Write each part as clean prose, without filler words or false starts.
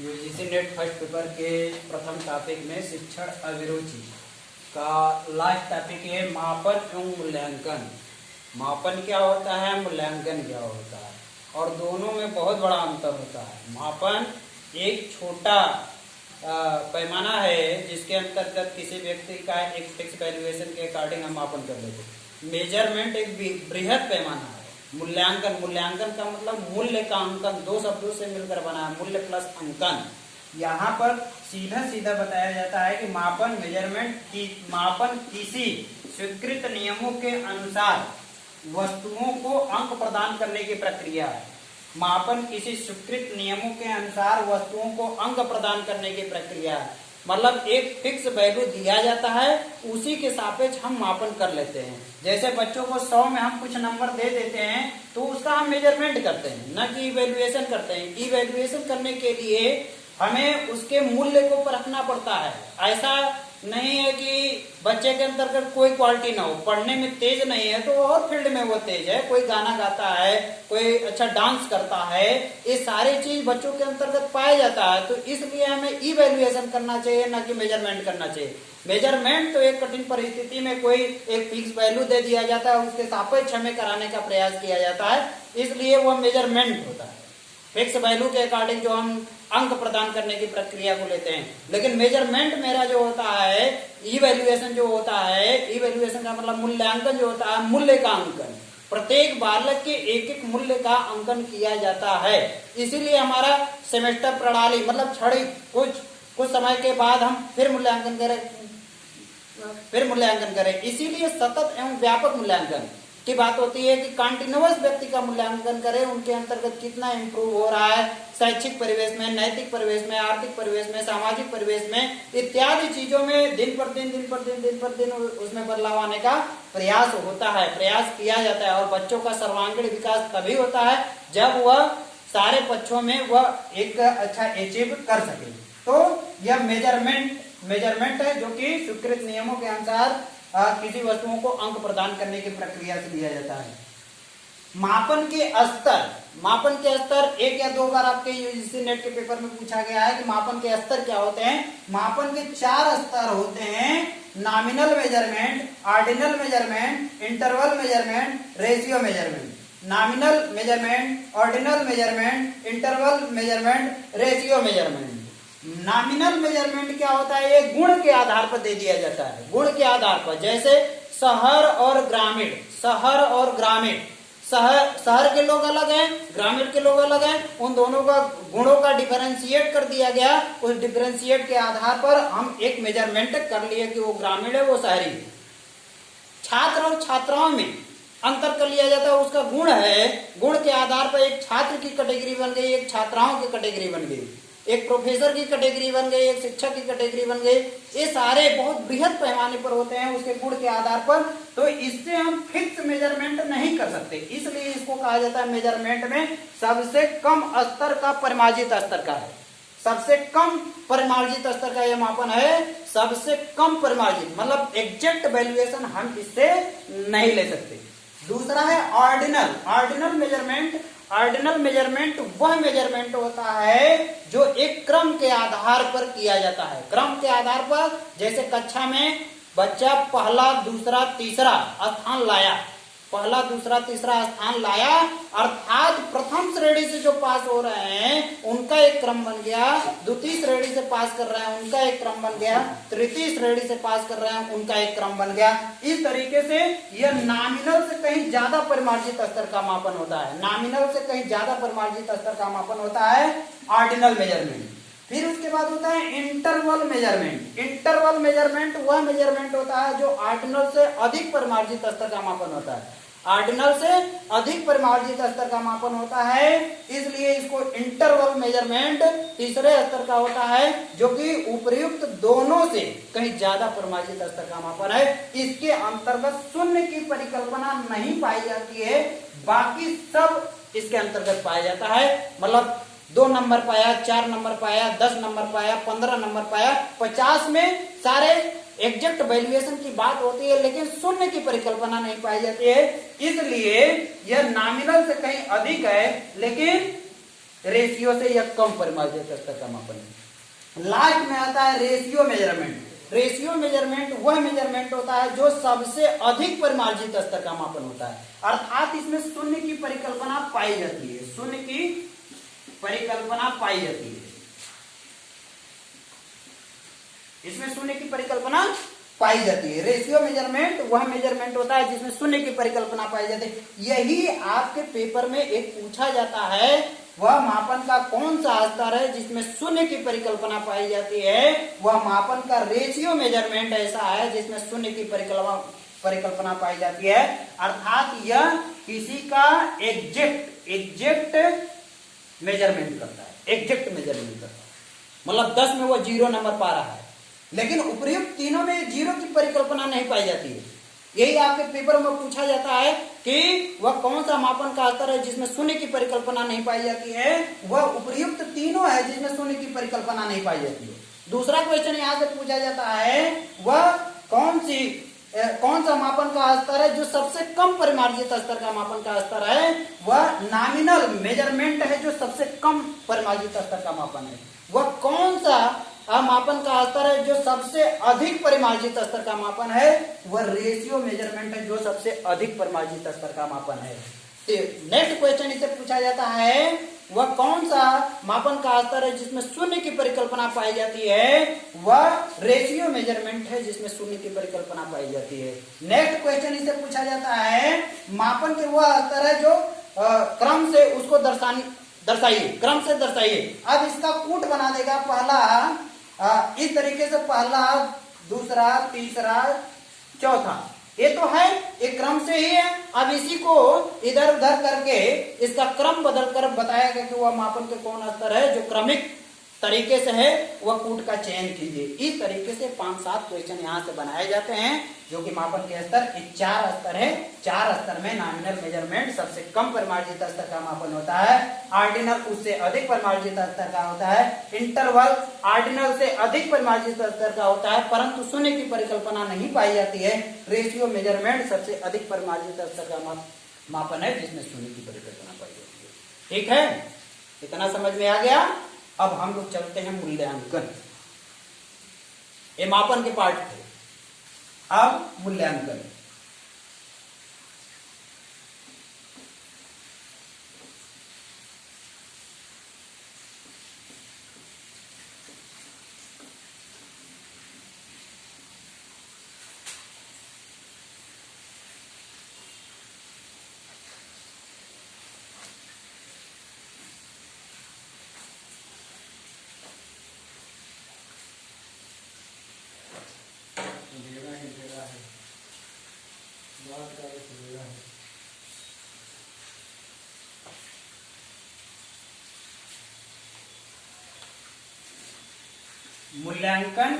UGC net first paper के प्रथम topic में शिक्षण अभिरुचि का लास्ट टॉपिक है मापन एवं मूल्यांकन। मापन क्या होता है, मूल्यांकन क्या होता है, और दोनों में बहुत बड़ा अंतर होता है। मापन एक छोटा पैमाना है जिसके अंतर्गत किसी व्यक्ति का एक फिक्स वैल्यूएशन के अकॉर्डिंग हम मापन कर लेते हैं। मेजरमेंट एक बृहद पैमाना है। मूल्यांकन, मूल्यांकन का मतलब मूल्य का अंकन, दो शब्दों से मिलकर बना है, मूल्य प्लस अंकन। यहाँ पर सीधा सीधा बताया जाता है कि मापन मापन किसी स्वीकृत नियमों के अनुसार वस्तुओं को अंक प्रदान करने की प्रक्रिया है। मापन किसी स्वीकृत नियमों के अनुसार वस्तुओं को अंक प्रदान करने की प्रक्रिया है। मतलब एक फिक्स वैल्यू दिया जाता है, उसी के सापेक्ष हम मापन कर लेते हैं। जैसे बच्चों को 100 में हम कुछ नंबर दे देते हैं तो उसका हम मेजरमेंट करते हैं, न कि इवैल्यूएशन करते हैं। इवैल्यूएशन करने के लिए हमें उसके मूल्य को परखना पड़ता है। ऐसा नहीं है कि बच्चे के अंतर्गत कोई क्वालिटी ना हो, पढ़ने में तेज नहीं है तो और फील्ड में वो तेज है, कोई गाना गाता है, कोई अच्छा डांस करता है, ये सारी चीज बच्चों के अंतर्गत पाया जाता है। तो इसलिए हमें इवैल्यूएशन करना चाहिए, ना कि मेजरमेंट करना चाहिए। मेजरमेंट तो एक कठिन परिस्थिति में कोई एक फिक्स वैल्यू दे दिया जाता है, उसके सापेक्ष हमें कराने का प्रयास किया जाता है, इसलिए वह मेजरमेंट होता है। फिक्स वैल्यू के अकॉर्डिंग जो हम अंक प्रदान करने की प्रक्रिया को लेते हैं। लेकिन मेजरमेंट मेरा जो होता है, इवैल्यूएशन जो होता है, इवैल्यूएशन का मतलब मूल्यांकन जो होता है, मूल्य का अंकन। प्रत्येक बालक के एक एक मूल्य का अंकन किया जाता है। इसीलिए हमारा सेमेस्टर प्रणाली मतलब छड़ी कुछ समय के बाद हम फिर मूल्यांकन करें। इसीलिए सतत एवं व्यापक मूल्यांकन की बात होती है कि कंटिन्यूअस व्यक्ति का मूल्यांकन करें, उनके अंतर्गत कितना इंप्रूव हो रहा है शैक्षिक परिवेश में, नैतिक परिवेश में, आर्थिक परिवेश में, सामाजिक परिवेश में, इत्यादि चीजों में दिन पर दिन उसमें बदलाव आने का प्रयास होता है, प्रयास किया जाता है। और बच्चों का सर्वांगीण विकास तभी होता है जब वह सारे पक्षों में वह एक अच्छा अचीव कर सके। तो यह मेजरमेंट है जो कि स्वीकृत नियमों के अनुसार किसी वस्तुओं को अंक प्रदान करने की प्रक्रिया से लिया जाता है। मापन के स्तर एक या दो बार आपके यूजीसी नेट के पेपर में पूछा गया है कि मापन के स्तर क्या होते हैं। मापन के 4 स्तर होते हैं: nominal measurement, ordinal measurement, interval measurement, ratio measurement. Nominal measurement, ordinal measurement, interval measurement, ratio measurement. Nominal measurement क्या होता है? ये गुण के आधार पर दे दिया जाता है, गुण के आधार पर। जैसे शहर और ग्रामीण, शहर के लोग अलग हैं, ग्रामीण के लोग अलग हैं, उन दोनों का गुणों का डिफरेंशिएट कर दिया गया। उस डिफरेंशिएट के आधार पर हम एक मेजरमेंट कर लिए कि वो ग्रामीण है, वो शहरी है। छात्र और छात्राओं में अंतर कर लिया जाता है, उसका गुण है, गुण के आधार पर एक छात्र की कैटेगरी बन गई, एक छात्राओं की कैटेगरी बन गई, एक प्रोफेसर की कैटेगरी बन गई, एक शिक्षक की कैटेगरी बन गई। ये सारे बहुत बृहद पैमाने पर होते हैं उसके गुण के आधार पर। तो इससे हम फिक्स मेजरमेंट नहीं कर सकते, इसलिए इसको कहा जाता है मेजरमेंट में सबसे कम स्तर का परिमार्जित स्तर का है। सबसे कम परिमार्जित स्तर का यह मापन है, सबसे कम परिमार्जित मतलब एग्जैक्ट वैल्यूएशन हम इससे नहीं ले सकते। दूसरा है ऑर्डिनल मेजरमेंट। ऑर्डिनल मेजरमेंट वह मेजरमेंट होता है जो एक क्रम के आधार पर किया जाता है। क्रम के आधार पर, जैसे कक्षा में बच्चा पहला दूसरा तीसरा स्थान लाया, अर्थात प्रथम श्रेणी से जो पास हो रहे हैं उनका एक क्रम बन गया, द्वितीय श्रेणी से पास कर रहे हैं उनका एक क्रम बन गया, तृतीय श्रेणी से पास कर रहे हैं उनका एक क्रम बन गया। इस तरीके से यह नॉमिनल से कहीं ज्यादा परिमार्जित स्तर का मापन होता है। नॉमिनल से कहीं ज्यादा परिमार्जित स्तर का मापन होता है ऑर्डिनल मेजरमेंट। फिर उसके बाद होता है इंटरवल मेजरमेंट। इंटरवल मेजरमेंट वह मेजरमेंट होता है जो ऑर्डिनल से अधिक परिमार्जित स्तर का मापन होता है। ऑर्डिनल से अधिक परिमार्जित स्तर का मापन होता है, इसलिए इसको इंटरवल मेजरमेंट तीसरे स्तर का होता है, जो कि उपर्युक्त दोनों से कहीं ज्यादा परिमार्जित स्तर का मापन है। इसके अंतर्गत शून्य की परिकल्पना नहीं पाई जाती है, बाकी सब इसके अंतर्गत पाया जाता है। मतलब 2 नंबर पाया, 4 नंबर पाया, 10 नंबर पाया, 15 नंबर पाया, 50 में सारे एग्जैक्ट वैल्यूएशन की बात होती है, लेकिन शून्य की परिकल्पना नहीं पाई जाती है। इसलिए यह नॉमिनल से कहीं अधिक है, लेकिन रेशियो से यह कम परिमार्जित स्तर का मापन है। लास्ट में आता है रेशियो मेजरमेंट। रेशियो मेजरमेंट वह मेजरमेंट होता है जो सबसे अधिक परिमार्जित स्तर का मापन होता है, अर्थात इसमें शून्य की परिकल्पना पाई जाती है, शून्य की परिकल्पना पाई जाती है, इसमें शून्य की परिकल्पना पाई जाती है। रेशियो मेजरमेंट वह मेजरमेंट होता है जिसमें शून्य की परिकल्पना पाई जाती है। यही आपके पेपर में एक पूछा जाता है, वह मापन का कौन सा स्तर है जिसमें शून्य की परिकल्पना पाई जाती है, वह मापन का रेशियो मेजरमेंट ऐसा है जिसमें शून्य की परिकल्पना पाई जाती है, अर्थात यह किसी का एग्जैक्ट मेजरमेंट करता है, एग्जैक्ट मेजरमेंट करता है, मतलब 10 में वो 0 नंबर पा रहा है, लेकिन उपर्युक्त तीनों में 0 की परिकल्पना नहीं पाई जाती है। यही आपके पेपर में पूछा जाता है कि वह कौन सा मापन का स्तर है जिसमें शून्य की परिकल्पना नहीं पाई जाती है, वह उपर्युक्त तीनों है जिसमें शून्य की परिकल्पना नहीं पाई जाती है। दूसरा क्वेश्चन यहाँ से पूछा जाता है, वह कौन सा मापन का स्तर है जो सबसे कम परिमार्जित स्तर का मापन का स्तर है, वह नॉमिनल मेजरमेंट है जो सबसे कम परिमार्जित स्तर का मापन है। वह कौन सा मापन का स्तर है जो सबसे अधिक परिमार्जित स्तर का मापन है, वह रेशियो मेजरमेंट है जो सबसे अधिक परिमार्जित स्तर का मापन है। नेक्स्ट क्वेश्चन इसे पूछा जाता है, वह कौन सा मापन का स्तर है जिसमें शून्य की परिकल्पना पाई जाती है, वह रेशियो मेजरमेंट है जिसमें शून्य की परिकल्पना पाई जाती है। नेक्स्ट क्वेश्चन इसे पूछा जाता है, मापन के वह स्तर है जो क्रम से उसको दर्शाइए, क्रम से दर्शाइए। अब इसका कूट बना देगा, पहला इस तरीके से, पहला, दूसरा, तीसरा, चौथा, ये तो है, एक क्रम से ही है। अब इसी को इधर उधर करके इसका क्रम बदल कर बताया गया कि वह मापन के कौन स्तर है जो क्रमिक तरीके से है, वह कूट का चयन कीजिए। इस तरीके से 5-7 क्वेश्चन यहाँ से बनाए जाते हैं जो कि मापन के स्तर 4 स्तर है। 4 स्तर में नॉमिनल मेजरमेंट सबसे कम परिमार्जित स्तर का मापन होता है, ऑर्डिनल उससे अधिक परिमार्जित स्तर का होता है, इंटरवल ऑर्डिनल से अधिक परिमार्जित स्तर का होता है परंतु शून्य की परिकल्पना नहीं पाई जाती है, रेशियो मेजरमेंट सबसे अधिक परिमार्जित स्तर का मापन है जिसमें शून्य की परिकल्पना पाई जाती है। ठीक है, इतना समझ में आ गया। अब हम लोग चलते हैं मूल्यांकन। ये मापन के पार्ट थे, अब मूल्यांकन। मूल्यांकन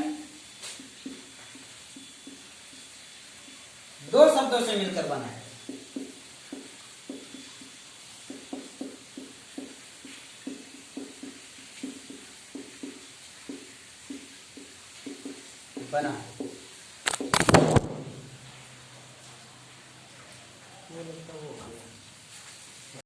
2 शब्दों से मिलकर बना है। बना है